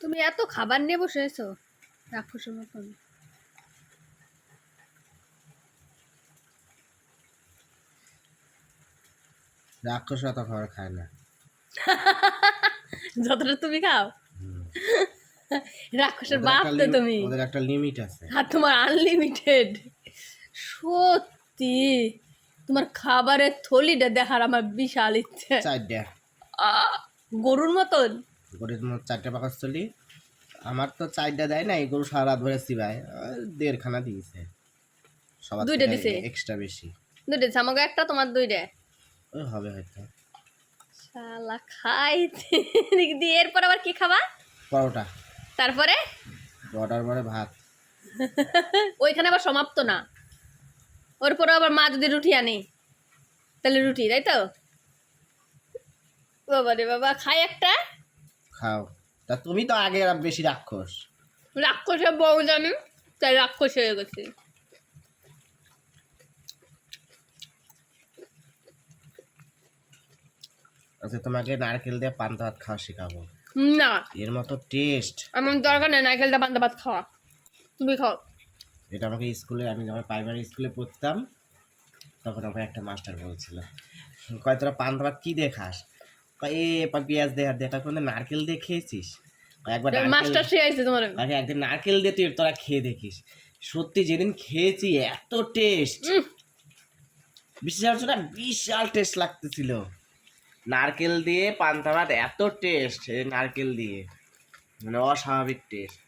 তুমি এত খাবার নিয়ে বসে আছো রাক্ষসের মতন। রাক্ষস অত খাবার খায় না। যতটা তুমি খাও রাক্ষসের ওদের বাপ একটা তো তুমি। ওদের একটা লিমিট আছে। আর তোমার আনলিমিটেড। সত্যি তোমার খাবারের থলিটা দেখার আমার বিশাল ইচ্ছে। চারটা গরুর মতন। গরুর চারটা পাকার চলি। আমার তো চারটা দেয় না, এই গরু সারা রাত ধরে চিবায়। 1.5খানা দিয়েছে, সবার দুইটা থেকে দিছে। এক্সট্রা বেশি। দুইটা দিছে, আমাকে একটা তোমার দুইটা। ওই হবে হয়তো। শালা খাইতে দিয়ে এরপর আবার কি খাবা? পরোটা। তারপরে পরোটার পরে ভাত। ওইখানে আবার সমাপ্ত না, ওর পরে আবার মা যদি রুটি আনে তাহলে রুটি, তাই তো? বাবা রে বাবা, খাই একটা। খাও। তা তুমি তো আগে বেশি রাক্ষস। রাক্ষসের বউ জানি, তাই রাক্ষস হয়ে গেছে। আচ্ছা, তোমাকে নারকেল দিয়ে পান্তা ভাত খাওয়া শেখাবো। না, এর মতো টেস্ট। আমার দরকার নেই নারকেলটা পান্তা ভাত খাওয়া, তুমি খাও। এটা আমাকে স্কুলে, আমি যখন প্রাইমারি স্কুলে পড়তাম তখন আমাকে একটা মাস্টার বলছিল, কয় তোরা পান্তা ভাত কি দিয়ে খাস? কয় পেঁয়াজ দিয়ে আর দেখা কোনো নারকেল দিয়ে খেয়েছিস? কয় একবার নারকেল, মাস্টার শিখাইছে তোমার? আগে একদিন নারকেল দিয়ে তুই তোরা খেয়ে দেখিস। সত্যি যেদিন খেয়েছি এত টেস্ট, বিশাল সেটা বিশাল টেস্ট লাগতেছিল। নারকেল দিয়ে পান্তা ভাত এত টেস্ট, নারকেল দিয়ে মানে অস্বাভাবিক টেস্ট।